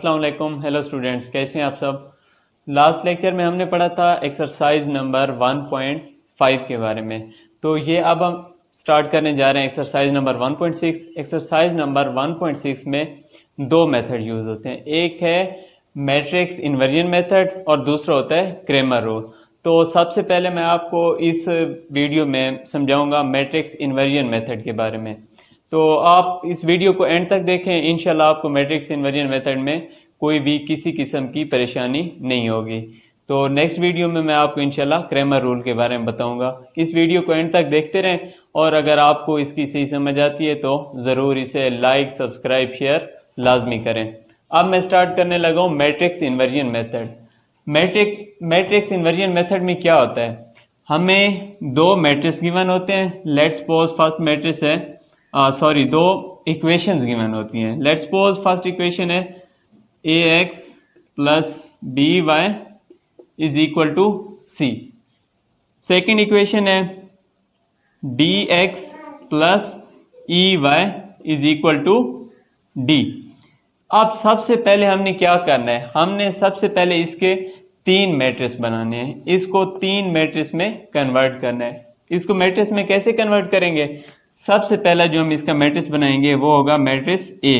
अस्सलाम वालेकुम। Hello students, कैसे हैं आप सब। लास्ट लेक्चर में हमने पढ़ा था एक्सरसाइज नंबर 1.5 के बारे में। तो ये अब हम स्टार्ट करने जा रहे हैं एक्सरसाइज नंबर 1.6। एक्सरसाइज नंबर 1.6 में दो मेथड यूज होते हैं, एक है मैट्रिक्स इन्वर्जन मेथड और दूसरा होता है क्रेमर रूल। तो सबसे पहले मैं आपको इस वीडियो में समझाऊंगा मैट्रिक्स इन्वर्जन मेथड के बारे में। तो आप इस वीडियो को एंड तक देखें, इंशाल्लाह आपको मैट्रिक्स इन्वर्जन मेथड में कोई भी किसी किस्म की परेशानी नहीं होगी। तो नेक्स्ट वीडियो में मैं आपको इंशाल्लाह क्रेमर रूल के बारे में बताऊंगा। इस वीडियो को एंड तक देखते रहें और अगर आपको इसकी सही समझ आती है तो ज़रूर इसे लाइक, सब्सक्राइब, शेयर लाजमी करें। अब मैं स्टार्ट करने लगा हूँ matrix inversion method. Matrix inversion method में क्या होता है, हमें दो मैट्रिक्स गिवन होते हैं। लेट्स सपोज फर्स्ट मैट्रिक्स है दो इक्वेशंस गिवन होती हैं। लेट्स सपोज फर्स्ट इक्वेशन है ax plus by is equal to c। Second equation है dx plus ey is equal to d। अब सबसे पहले हमने क्या करना है, हमने सबसे पहले इसके तीन मैट्रिक्स बनाने हैं, इसको तीन मैट्रिक्स में कन्वर्ट करना है। इसको मैट्रिक्स में कैसे कन्वर्ट करेंगे, सबसे पहला जो हम इसका मैट्रिक्स बनाएंगे वो होगा मैट्रिक्स ए।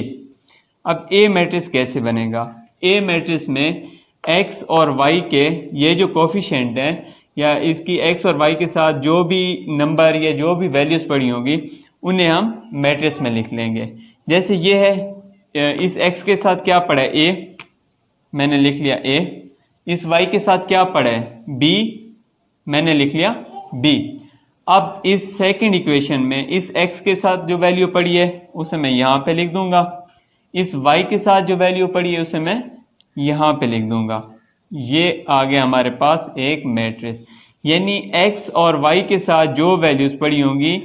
अब ए मैट्रिक्स कैसे बनेगा, ए मैट्रिक्स में एक्स और वाई के ये जो कोफिशिएंट हैं या इसकी एक्स और वाई के साथ जो भी नंबर या जो भी वैल्यूज पड़ी होगी उन्हें हम मैट्रिक्स में लिख लेंगे। जैसे ये है, इस एक्स के साथ क्या पड़ा है ए, मैंने लिख लिया ए। इस वाई के साथ क्या पड़ा है बी, मैंने लिख लिया बी। अब इस सेकंड इक्वेशन में इस x के साथ जो वैल्यू पड़ी है उसे मैं यहां पे लिख दूंगा, इस y के साथ जो वैल्यू पड़ी है उसे मैं यहां पे लिख दूंगा। ये आ गया हमारे पास एक मैट्रिक्स, यानी x और y के साथ जो वैल्यूज पड़ी होंगी,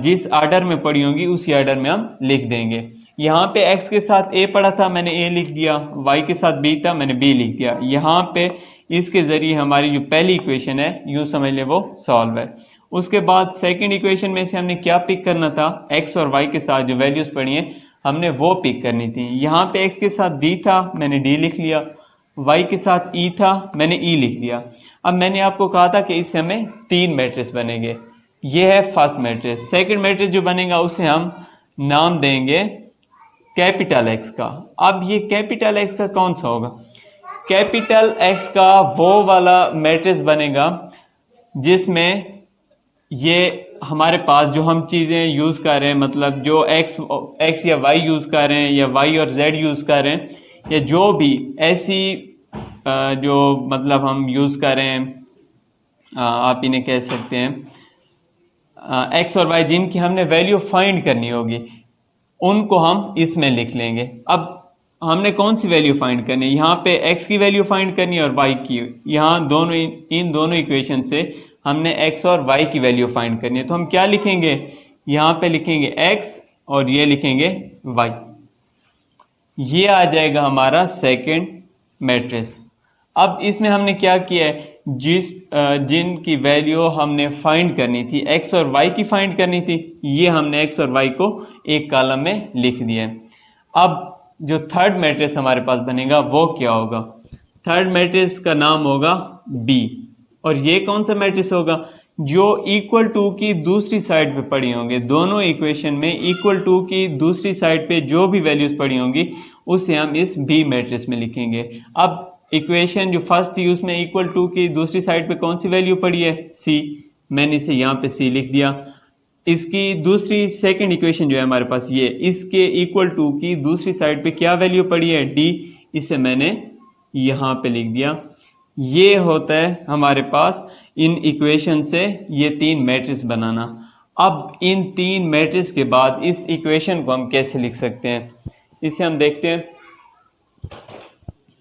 जिस आर्डर में पड़ी होंगी उसी आर्डर में हम लिख देंगे। यहाँ पे x के साथ a पड़ा था, मैंने a लिख दिया, y के साथ b था, मैंने b लिख दिया। यहाँ पे इसके जरिए हमारी जो पहली इक्वेशन है यूं समझ ले वो सॉल्व है। उसके बाद सेकंड इक्वेशन में से हमने क्या पिक करना था, x और y के साथ जो वैल्यूज पड़ी हैं हमने वो पिक करनी थी। यहाँ पे x के साथ d था, मैंने d लिख लिया, y के साथ e था, मैंने e लिख दिया। अब मैंने आपको कहा था कि इससे हमें तीन मैट्रिक्स बनेंगे, ये है फर्स्ट मैट्रिक्स। सेकंड मैट्रिक्स जो बनेगा उसे हम नाम देंगे कैपिटल X का। अब ये कैपिटल X का कौन सा होगा, कैपिटल X का वो वाला मैट्रिक्स बनेगा जिसमें ये हमारे पास जो हम चीज़ें यूज़ कर रहे हैं, मतलब जो x या y यूज़ कर रहे हैं या y और z यूज़ कर रहे हैं, या जो भी ऐसी जो मतलब हम यूज़ कर रहे हैं, आप इन्हें कह सकते हैं x और y, जिनकी हमने वैल्यू फाइंड करनी होगी उनको हम इसमें लिख लेंगे। अब हमने कौन सी वैल्यू फाइंड करनी है, यहाँ पे x की वैल्यू फाइंड करनी है और y की। यहाँ दोनों इन दोनों इक्वेशन से हमने x और y की वैल्यू फाइंड करनी है। तो हम क्या लिखेंगे, यहाँ पे लिखेंगे x और ये लिखेंगे y। ये आ जाएगा हमारा सेकंड मैट्रिक्स। अब इसमें हमने क्या किया है, जिनकी वैल्यू हमने फाइंड करनी थी, x और y की फाइंड करनी थी, ये हमने x और y को एक कॉलम में लिख दिया है। अब जो थर्ड मैट्रिक्स हमारे पास बनेगा वो क्या होगा, थर्ड मैट्रिक्स का नाम होगा b। और ये कौन सा मैट्रिक्स होगा, जो इक्वल टू की दूसरी साइड पे पड़ी होंगे, दोनों इक्वेशन में इक्वल टू की दूसरी साइड पे जो भी वैल्यूज पड़ी होंगी उसे हम इस बी मैट्रिक्स में लिखेंगे। अब इक्वेशन जो फर्स्ट थी उसमें इक्वल टू की दूसरी साइड पे कौन सी वैल्यू पड़ी है सी, मैंने इसे यहाँ पे सी लिख दिया। इसकी दूसरी सेकेंड इक्वेशन जो है हमारे पास ये, इसके इक्वल टू की दूसरी साइड पे क्या वैल्यू पड़ी है डी, इसे मैंने यहाँ पे लिख दिया। ये होता है हमारे पास इन इक्वेशन से ये तीन मैट्रिक्स बनाना। अब इन तीन मैट्रिक्स के बाद इस इक्वेशन को हम कैसे लिख सकते हैं, इसे हम देखते हैं।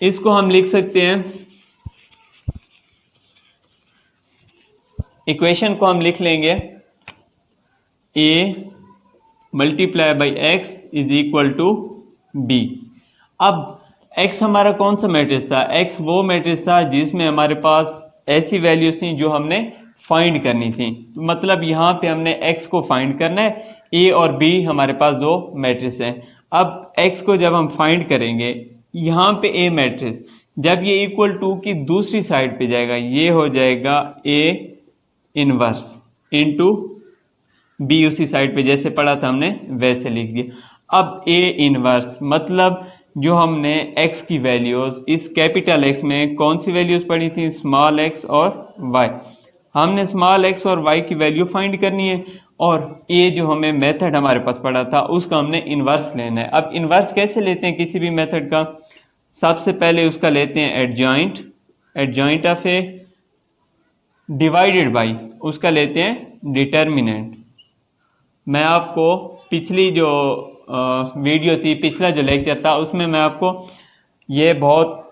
इसको हम लिख सकते हैं, इक्वेशन को हम लिख लेंगे a multiply by x is equal to b। अब x हमारा कौन सा मैट्रिक्स था, x वो मैट्रिक्स था जिसमें हमारे पास ऐसी वैल्यूज थी जो हमने फाइंड करनी थी। मतलब यहाँ पे हमने x को फाइंड करना है, a और b हमारे पास दो मैट्रिक्स हैं। अब x को जब हम फाइंड करेंगे यहाँ पे ए मैट्रिक्स जब ये इक्वल टू की दूसरी साइड पे जाएगा, ये हो जाएगा ए इनवर्स इनटू बी, उसी साइड पे जैसे पढ़ा था हमने वैसे लिख दिया। अब ए इनवर्स मतलब जो हमने x की वैल्यूज इस कैपिटल X में कौन सी वैल्यूज पढ़ी थी, स्मॉल x और y। हमने स्मॉल x और y की वैल्यू फाइंड करनी है और ये जो हमें मेथड हमारे पास पड़ा था उसका हमने इनवर्स लेना है। अब इनवर्स कैसे लेते हैं किसी भी मेथड का, सबसे पहले उसका लेते हैं adjoint of A divided by उसका लेते हैं डिटर्मिनेंट। मैं आपको पिछली जो वीडियो थी, पिछला जो लेक्चर था उसमें मैं आपको ये बहुत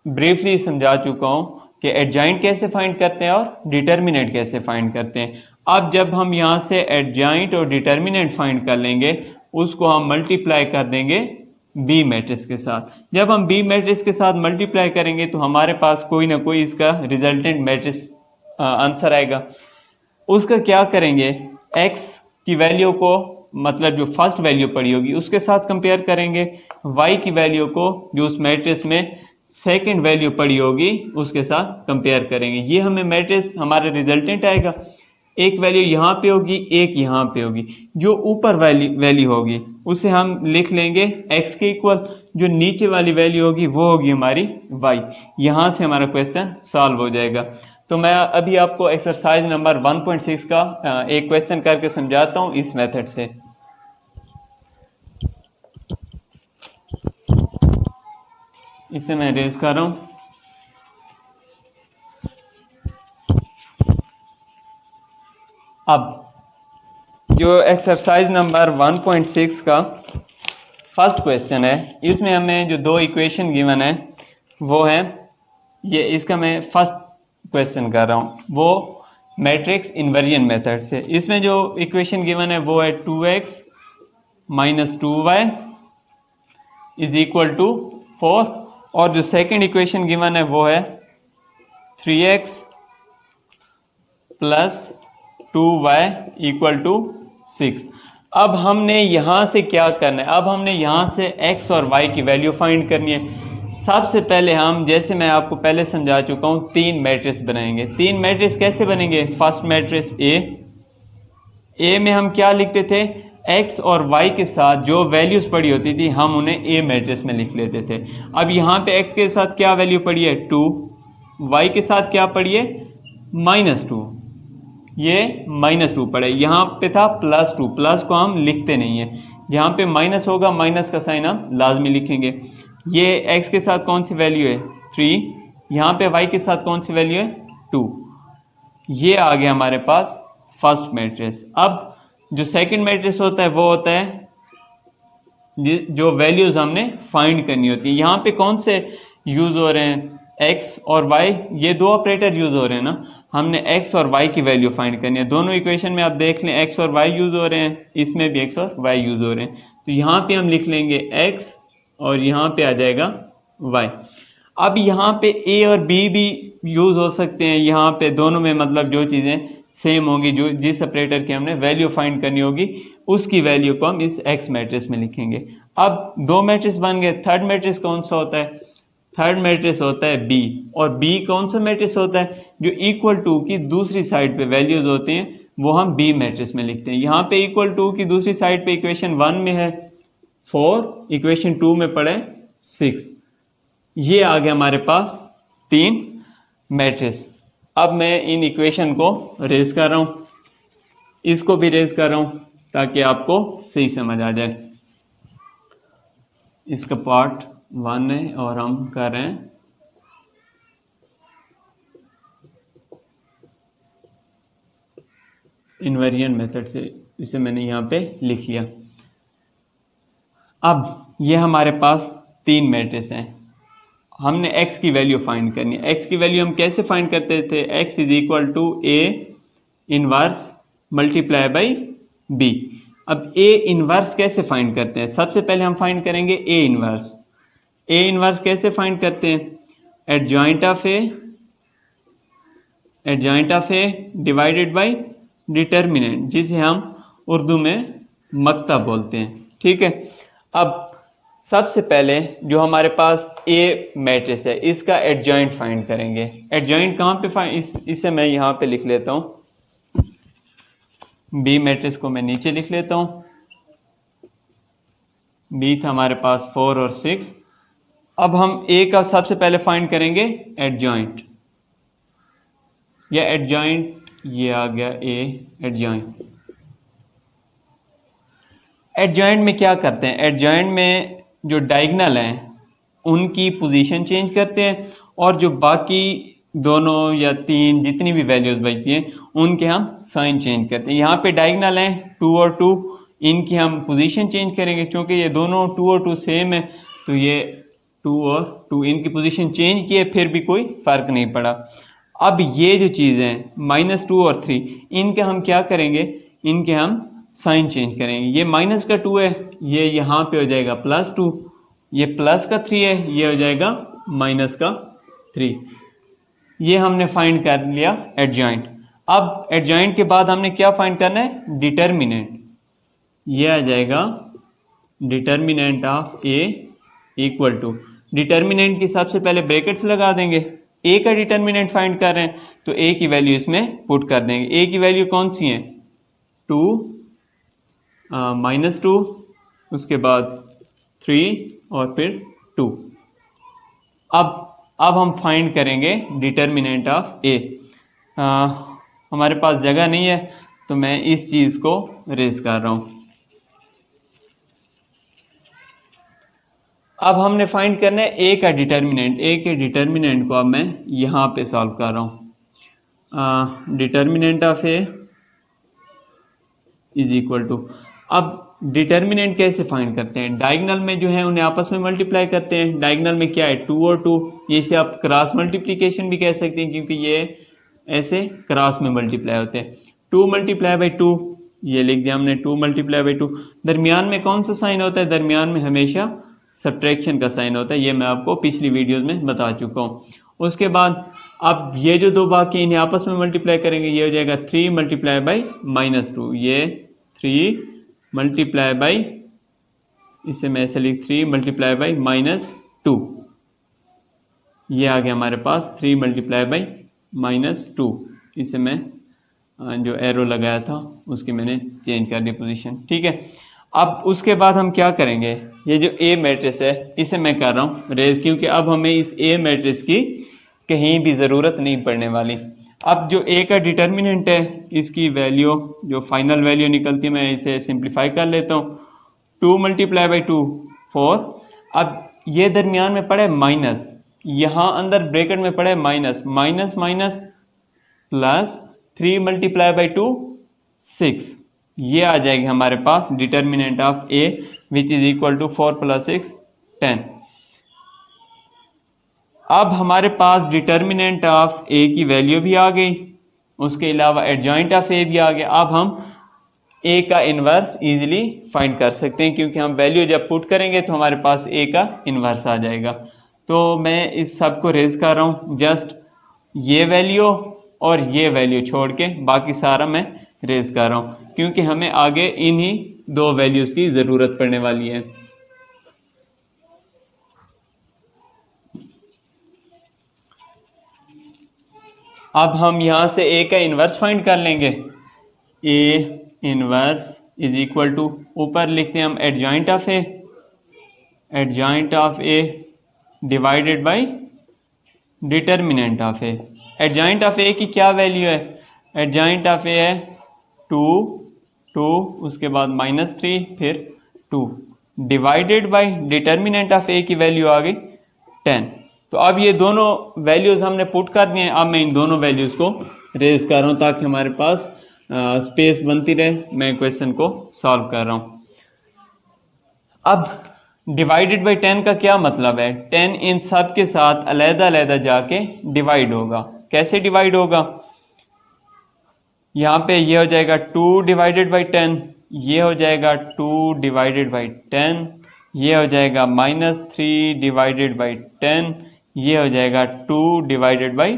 ब्रीफली समझा चुका हूँ कि एडजॉइंट कैसे फाइंड करते हैं और डिटर्मिनेंट कैसे फाइंड करते हैं। अब जब हम यहाँ से एडजॉइंट और डिटर्मिनेंट फाइंड कर लेंगे उसको हम मल्टीप्लाई कर देंगे बी मैट्रिक्स के साथ। जब हम बी मैट्रिक्स के साथ मल्टीप्लाई करेंगे तो हमारे पास कोई ना कोई इसका रिजल्टेंट मैट्रिक्स आंसर आएगा। उसका क्या करेंगे, x की वैल्यू को मतलब जो फर्स्ट वैल्यू पड़ी होगी उसके साथ कंपेयर करेंगे, y की वैल्यू को जो उस मैट्रिक्स में सेकंड वैल्यू पड़ी होगी उसके साथ कंपेयर करेंगे। ये हमें मैट्रिक्स हमारा रिजल्टेंट आएगा। एक वैल्यू यहाँ पे होगी, एक यहाँ पे होगी, जो ऊपर वैल्यू होगी उसे हम लिख लेंगे x के इक्वल, जो नीचे वाली वैल्यू होगी वो होगी हमारी y। यहाँ से हमारा क्वेश्चन सॉल्व हो जाएगा। तो मैं अभी आपको एक्सरसाइज नंबर 1.6 का एक क्वेश्चन करके समझाता हूँ इस मेथड से। इसे मैं रेज कर रहा हूँ। अब जो एक्सरसाइज नंबर 1.6 का फर्स्ट क्वेश्चन है, इसमें हमें जो दो इक्वेशन गिवन है वो है ये, इसका मैं फर्स्ट क्वेश्चन कर रहा हूँ वो मैट्रिक्स इन्वर्जन मेथड से। इसमें जो इक्वेशन गिवन है वो है 2x minus 2y is equal to 4 और जो सेकंड इक्वेशन गिवन है वो है 3x plus 2y equal to 6। अब हमने यहां से क्या करना है, अब हमने यहां से x और y की वैल्यू फाइंड करनी है। सबसे पहले हम, जैसे मैं आपको पहले समझा चुका हूं, तीन मैट्रिक्स बनाएंगे। तीन मैट्रिक्स कैसे बनेंगे, फर्स्ट मैट्रिक्स ए में हम क्या लिखते थे, x और y के साथ जो वैल्यूज पड़ी होती थी हम उन्हें ए मैट्रिक्स में लिख लेते थे। अब यहाँ पे x के साथ क्या वैल्यू पड़ी है 2, y के साथ क्या पड़ी है -2, ये -2 पड़े। यहाँ पे था +2, प्लस को हम लिखते नहीं है, जहाँ पे माइनस होगा माइनस का साइन हम लाजमी लिखेंगे। ये x के साथ कौन सी वैल्यू है 3, यहाँ पे y के साथ कौन सी वैल्यू है 2। ये आ गया हमारे पास फर्स्ट मैट्रिक्स। अब जो सेकंड मैट्रिक्स होता है वो होता है जो वैल्यूज हमने फाइंड करनी होती है। यहाँ पे कौन से यूज हो रहे हैं, x और y, ये दो ऑपरेटर यूज हो रहे हैं ना। हमने x और y की वैल्यू फाइंड करनी है। दोनों इक्वेशन में आप देख लें x और y यूज हो रहे हैं, इसमें भी x और y यूज हो रहे हैं। तो यहाँ पे हम लिख लेंगे x और यहाँ पे आ जाएगा y। अब यहाँ पे a और b भी यूज हो सकते हैं, यहाँ पे दोनों में मतलब जो चीजें सेम होगी, जो जिस ऑपरेटर की हमने वैल्यू फाइंड करनी होगी उसकी वैल्यू को हम इस x मैट्रिक्स में लिखेंगे। अब दो मैट्रिक्स बन गए। थर्ड मैट्रिक्स कौन सा होता है, थर्ड मैट्रिक्स होता है b, और b कौन सा मैट्रिक्स होता है, जो इक्वल टू की दूसरी साइड पे वैल्यूज होते हैं वो हम b मैट्रिक्स में लिखते हैं। यहाँ पे इक्वल टू की दूसरी साइड पे इक्वेशन 1 में है 4, इक्वेशन 2 में पड़े 6। ये आ गया हमारे पास तीन मैट्रिक्स। अब मैं इन इक्वेशन को रेज कर रहा हूँ, इसको भी रेज कर रहा हूँ ताकि आपको सही समझ आ जाए। इसका पार्ट 1 है और हम कर रहे हैं इन्वर्जन मेथड से, इसे मैंने यहाँ पे लिख लिया। अब ये हमारे पास तीन मैट्रिक्स हैं, हमने x की वैल्यू फाइंड करनी है। x की वैल्यू हम कैसे फाइंड करते थे, x is equal to a inverse multiply by b। अब a इनवर्स कैसे फाइंड करते हैं, सबसे पहले हम फाइंड करेंगे a इनवर्स। a इनवर्स कैसे फाइंड करते हैं, adjoint of a divided by determinant, जिसे हम उर्दू में मक्ता बोलते हैं। ठीक है। अब सबसे पहले जो हमारे पास ए मैट्रिक्स है इसका एडजॉइंट फाइंड करेंगे। एडजॉइंट कहाँ पे फाइंड, इसे मैं यहाँ पे लिख लेता हूँ, बी मैट्रिक्स को मैं नीचे लिख लेता हूँ। बी था हमारे पास 4 और 6। अब हम ए का सबसे पहले फाइंड करेंगे एडजॉइंट, या एडजॉइंट, ये आ गया ए एडजॉइंट। एडजॉइंट में क्या करते हैं, एडजॉइंट में जो डायगोनल हैं उनकी पोजीशन चेंज करते हैं, और जो बाकी दोनों या तीन जितनी भी वैल्यूज बचती हैं उनके हम साइन चेंज करते हैं। यहाँ पे डायगोनल हैं 2 और 2, इनकी हम पोजीशन चेंज करेंगे, क्योंकि ये दोनों 2 और 2 सेम है, तो ये 2 और 2 इनकी पोजीशन चेंज किए फिर भी कोई फर्क नहीं पड़ा। अब ये जो चीज़ है -2 और 3, इनके हम क्या करेंगे, इनके हम साइन चेंज करेंगे। ये माइनस का 2 है, ये यहाँ पे हो जाएगा +2, ये प्लस का 3 है, ये हो जाएगा माइनस का 3। ये हमने फाइंड कर लिया एडजॉइंट। अब एडजॉइंट के बाद हमने क्या फाइंड करना है, डिटर्मिनेंट। ये आ जाएगा determinant of A equal to, determinant की सबसे पहले ब्रैकेट्स लगा देंगे। ए का डिटर्मिनेंट फाइंड कर रहे हैं तो ए की वैल्यू इसमें पुट कर देंगे। ए की वैल्यू कौन सी है, 2 -2, उसके बाद 3 और फिर 2। अब हम फाइंड करेंगे डिटर्मिनेंट ऑफ ए। हमारे पास जगह नहीं है तो मैं इस चीज़ को रेज कर रहा हूँ। अब हमने फाइंड करना है ए का डिटर्मिनेंट। ए के डिटर्मिनेंट को अब मैं यहाँ पे सॉल्व कर रहा हूँ। Determinant of A is equal to, अब डिटर्मिनेंट कैसे फाइंड करते हैं, डायगोनल में जो है उन्हें आपस में मल्टीप्लाई करते हैं। डायगोनल में क्या है, 2 और 2, ये इसे आप क्रॉस मल्टीप्लिकेशन भी कह सकते हैं, क्योंकि ये ऐसे क्रॉस में मल्टीप्लाई होते हैं। 2 × 2, ये लिख दिया हमने, 2 × 2। दरमियान में कौन सा साइन होता है, दरमियान में हमेशा सब्ट्रैक्शन का साइन होता है, ये मैं आपको पिछली वीडियोज में बता चुका हूँ। उसके बाद अब ये जो दो बाकी इन्हें आपस में मल्टीप्लाई करेंगे, ये हो जाएगा 3 × -2, ये 3 × इसे मैं ऐसे लिख 3 × -2, ये आ गया हमारे पास 3 × -2। इसे मैं जो एरो लगाया था उसकी मैंने चेंज कर दी पोजीशन, ठीक है। अब उसके बाद हम क्या करेंगे, ये जो ए मैट्रिक्स है इसे मैं कर रहा हूँ रेज, क्योंकि अब हमें इस ए मैट्रिक्स की कहीं भी ज़रूरत नहीं पड़ने वाली। अब जो ए का डिटर्मिनेंट है इसकी वैल्यू जो फाइनल वैल्यू निकलती है, मैं इसे सिंप्लीफाई कर लेता हूँ। 2 × 2 4। अब ये दरमियान में पड़े माइनस, यहाँ अंदर ब्रैकेट में पड़े माइनस, माइनस माइनस प्लस 3 × 2 6, ये आ जाएगी हमारे पास determinant of A which is equal to 4 + 6 10। अब हमारे पास डिटर्मिनेंट ऑफ ए की वैल्यू भी आ गई, उसके अलावा एडजॉइंट ऑफ ए भी आ गया। अब हम ए का इन्वर्स इजीली फाइंड कर सकते हैं, क्योंकि हम वैल्यू जब पुट करेंगे तो हमारे पास ए का इन्वर्स आ जाएगा। तो मैं इस सब को रेज कर रहा हूँ, जस्ट ये वैल्यू और ये वैल्यू छोड़ के बाकी सारा मैं रेज कर रहा हूँ, क्योंकि हमें आगे इन्हीं दो वैल्यूज की ज़रूरत पड़ने वाली है। अब हम यहां से ए का इन्वर्स फाइंड कर लेंगे। A inverse is equal to, ऊपर लिखते हैं हम adjoint of A, adjoint of A divided by determinant of A. Adjoint of A की क्या वैल्यू है, एडजॉइंट ऑफ ए है 2 2, उसके बाद -3 फिर 2 divided by determinant of A की वैल्यू आ गई 10। तो अब ये दोनों वैल्यूज हमने पुट कर दिए हैं। अब मैं इन दोनों वैल्यूज को रेज कर रहा हूं ताकि हमारे पास स्पेस बनती रहे। मैं क्वेश्चन को सॉल्व कर रहा हूं। अब डिवाइडेड बाय 10 का क्या मतलब है, 10 इन सब के साथ अलग-अलग जाके डिवाइड होगा। कैसे डिवाइड होगा, यहाँ पे ये हो जाएगा 2 डिवाइडेड बाई 10, ये हो जाएगा 2 डिवाइडेड बाई 10, ये हो जाएगा -3 डिवाइडेड बाई 10, ये हो जाएगा 2 डिवाइडेड बाई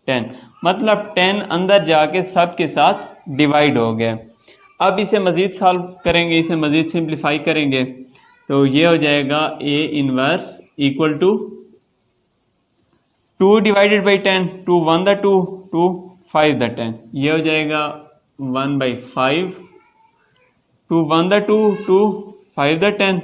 10। मतलब 10 अंदर जाके सब के साथ डिवाइड हो गया। अब इसे मज़ीद सॉल्व करेंगे, इसे मज़ीद सिंप्लीफाई करेंगे तो ये हो जाएगा A inverse equal to 2 divided by 10, 2 1 द 2, 2 5 द 10, ये हो जाएगा 1/5, 2 1 द 2, 2 5 द 10,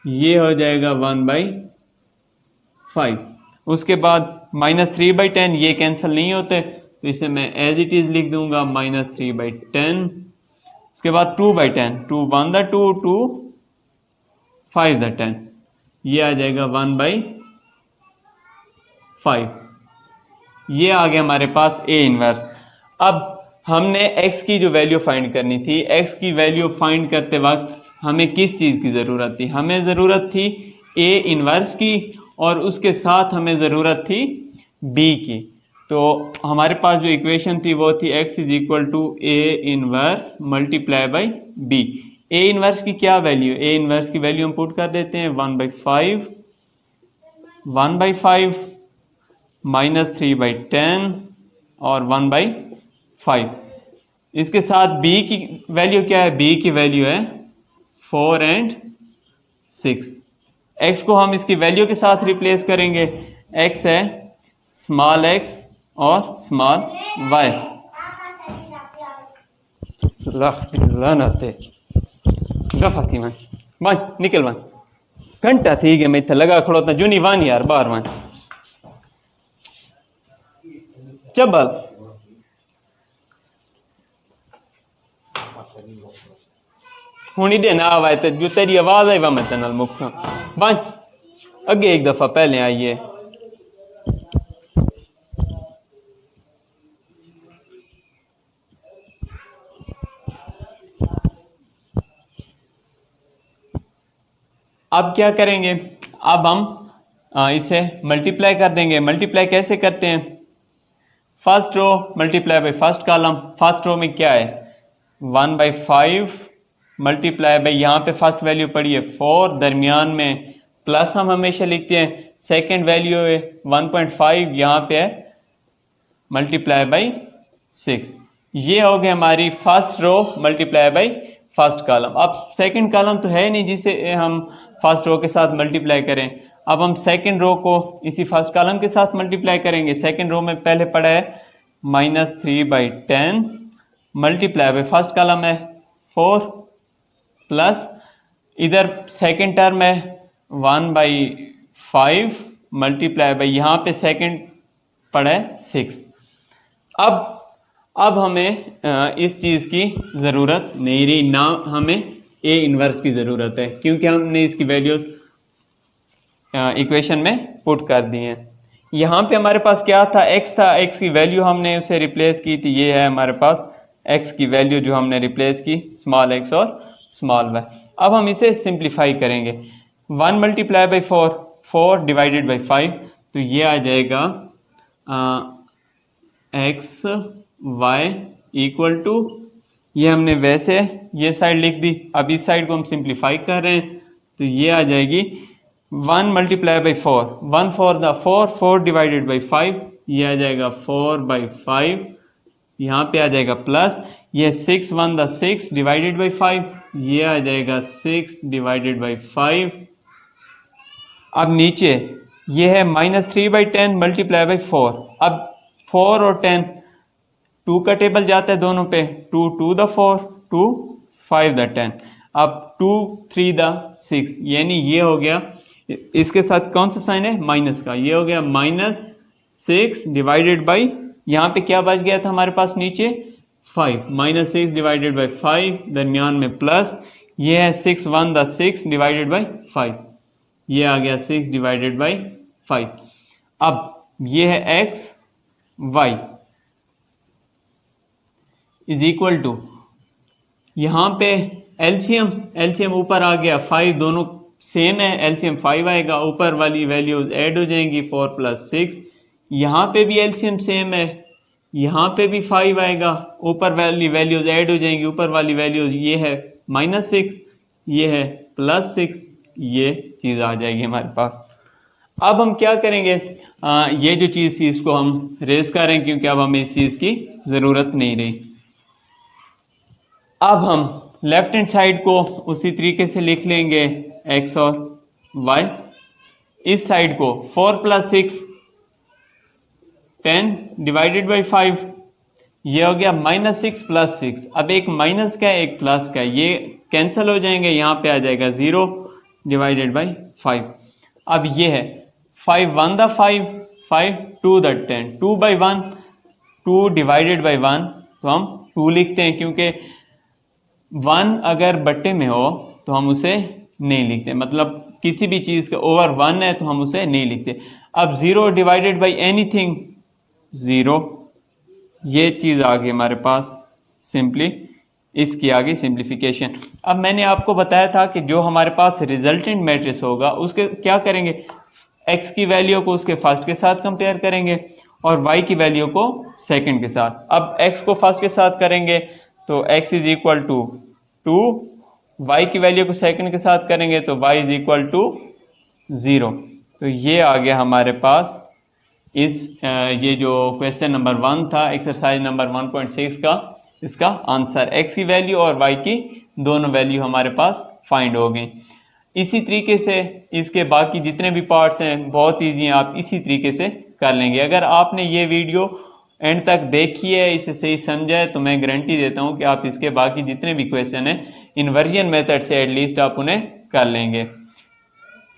ये हो जाएगा 1/5। उसके बाद -3/10, ये कैंसिल नहीं होते तो इसे मैं एज इट इज लिख दूंगा -3/10। उसके बाद 2/10, 2 1 द 2, 2 5 द 10, ये आ जाएगा 1/5। ये आ गया हमारे पास A इनवर्स। अब हमने x की जो वैल्यू फाइंड करनी थी, x की वैल्यू फाइंड करते वक्त हमें किस चीज़ की ज़रूरत थी? हमें ज़रूरत थी A इनवर्स की और उसके साथ हमें ज़रूरत थी B की। तो हमारे पास जो इक्वेशन थी वो थी x is equal to A inverse multiply by B। A inverse की क्या वैल्यू? A इनवर्स की वैल्यू हम पुट कर देते हैं 1/5, 1/5 -3/10 और 1/5। इसके साथ B की वैल्यू क्या है? B की वैल्यू है 4 और 6। x को हम इसकी वैल्यू के साथ रिप्लेस करेंगे। x है स्मॉल x और स्मॉल y। निकल वन घंटा थी गया मैं इतना लगा खड़ोता जूनी वन यार बार वन चबल हूं इडे ना आवाए तो जो तेरी आवाज आई वह मैं तेरे नाल मुकसा वन अगे एक दफा पहले आइए। अब क्या करेंगे? अब हम इसे मल्टीप्लाई कर देंगे। मल्टीप्लाई कैसे करते हैं? First row multiply by first column. First row में क्या है? 1/5 मल्टीप्लाई बाई, यहाँ पे फर्स्ट वैल्यू पड़ी है 4, दरमियान में प्लस हम हमेशा लिखते हैं। सेकंड वैल्यू है 1.5, यहाँ पे है मल्टीप्लाई बाई 6। ये हो गई हमारी first row multiply by first column. अब सेकंड कॉलम तो है नहीं जिसे हम फर्स्ट रो के साथ मल्टीप्लाई करें। अब हम सेकंड रो को इसी फर्स्ट कॉलम के साथ मल्टीप्लाई करेंगे। सेकंड रो में पहले पड़ा है -3/10 मल्टीप्लाई बाई फर्स्ट कॉलम है 4 प्लस इधर सेकंड टर्म है 1/5 मल्टीप्लाई बाई यहाँ पे सेकंड पड़ा है 6। अब हमें इस चीज़ की ज़रूरत नहीं रही, ना हमें A इनवर्स की ज़रूरत है क्योंकि हमने इसकी वैल्यूज इक्वेशन में पुट कर दी हैं। यहाँ पे हमारे पास क्या था? x था। x की वैल्यू हमने उसे रिप्लेस की थी। ये है हमारे पास x की वैल्यू जो हमने रिप्लेस की स्मॉल x और स्मॉल y। अब हम इसे सिंप्लीफाई करेंगे। 1 मल्टीप्लाई बाई 4, 4 डिवाइडेड बाई 5, तो ये आ जाएगा x y इक्वल टू, ये हमने वैसे ये साइड लिख दी। अब इस साइड को हम सिंप्लीफाई कर रहे हैं तो ये आ जाएगी 1 multiply by 4, 1 4 the 4, 4 divided by 5, ये आ जाएगा 4/5। यहाँ पे आ जाएगा प्लस, ये 6 1 द 6 डिवाइडेड बाई 5, ये आ जाएगा 6 डिवाइडेड बाई 5। अब नीचे ये है -3/10 मल्टीप्लाई बाई 4। अब 4 और 10 2 का टेबल जाता है दोनों पे, 2 2 द 4, 2 5 द 10। अब 2 3 द 6, यानी ये हो गया, इसके साथ कौन सा साइन है? माइनस का। ये हो गया -6 डिवाइडेड बाई, यहाँ पे क्या बच गया था हमारे पास नीचे? 5। -6 डिवाइडेड बाई 5, दरमियान में प्लस, ये है 6 1 द 6 डिवाइडेड बाई 5, ये आ गया 6 डिवाइडेड बाई 5। अब ये है x y is equal to, यहाँ पे एलसीएम ऊपर आ गया 5, दोनों सेम है, एलसीएम 5 आएगा, ऊपर वाली वैल्यूज ऐड हो जाएंगी 4 + 6। यहाँ पे भी एलसीएम सेम है, यहाँ पे भी 5 आएगा, ऊपर वाली वैल्यूज ऐड हो जाएंगी, ऊपर वाली वैल्यूज ये है -6, ये है +6, ये चीज़ आ जाएगी हमारे पास। अब हम क्या करेंगे? ये जो चीज़ थी इसको हम रेज करें क्योंकि अब हमें इस चीज़ की ज़रूरत नहीं रही। अब हम लेफ्ट हैंड साइड को उसी तरीके से लिख लेंगे एक्स और वाई। इस साइड को 4 + 6 10 डिवाइडेड बाई 5, ये हो गया -6 + 6। अब एक माइनस का है एक प्लस का है, ये कैंसिल हो जाएंगे, यहाँ पे आ जाएगा 0 डिवाइडेड बाई 5। अब ये है 5 1 द 5, 5 2 द 10, 2/1, 2 डिवाइडेड बाई 1, तो हम 2 लिखते हैं, क्योंकि 1 अगर बट्टे में हो तो हम उसे नहीं लिखते, मतलब किसी भी चीज के ओवर 1 है तो हम उसे नहीं लिखते। अब 0 डिवाइडेड बाई एनीथिंग 0, ये चीज आ गई हमारे पास सिंपली, इसकी आ गई सिंप्लीफिकेशन। अब मैंने आपको बताया था कि जो हमारे पास रिजल्टेंट मैट्रिक्स होगा उसके क्या करेंगे, x की वैल्यू को उसके फर्स्ट के साथ कंपेयर करेंगे और y की वैल्यू को सेकंड के साथ। अब x को फर्स्ट के साथ करेंगे तो x is equal to 2, y की वैल्यू को सेकंड के साथ करेंगे तो y इज इक्वल टू 0। तो ये आ गया हमारे पास ये जो क्वेश्चन नंबर 1 था एक्सरसाइज नंबर 1.6 का, इसका आंसर x की वैल्यू और y की दोनों वैल्यू हमारे पास फाइंड हो गई। इसी तरीके से इसके बाकी जितने भी पार्ट्स हैं बहुत ईजी हैं, आप इसी तरीके से कर लेंगे। अगर आपने ये वीडियो एंड तक देखी है, इसे सही समझा है, तो मैं गारंटी देता हूं कि आप इसके बाकी जितने भी क्वेश्चन हैं इन्वर्जन मेथड से एटलीस्ट आप उन्हें कर लेंगे।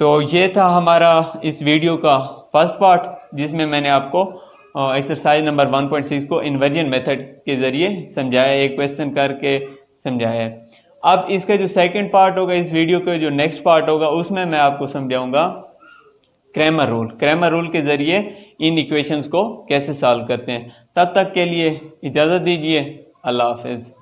तो ये था हमारा इस वीडियो का फर्स्ट पार्ट, जिसमें मैंने आपको एक्सरसाइज नंबर 1.6 को इन्वर्जन मेथड के जरिए समझाया, एक क्वेश्चन करके समझाया है। अब इसका जो सेकंड पार्ट होगा, इस वीडियो का जो नेक्स्ट पार्ट होगा, उसमें मैं आपको समझाऊंगा क्रैमर रूल। क्रैमर रूल के जरिए इन इक्वेशंस को कैसे सॉल्व करते हैं। तब तक के लिए इजाजत दीजिए, अल्लाह हाफिज।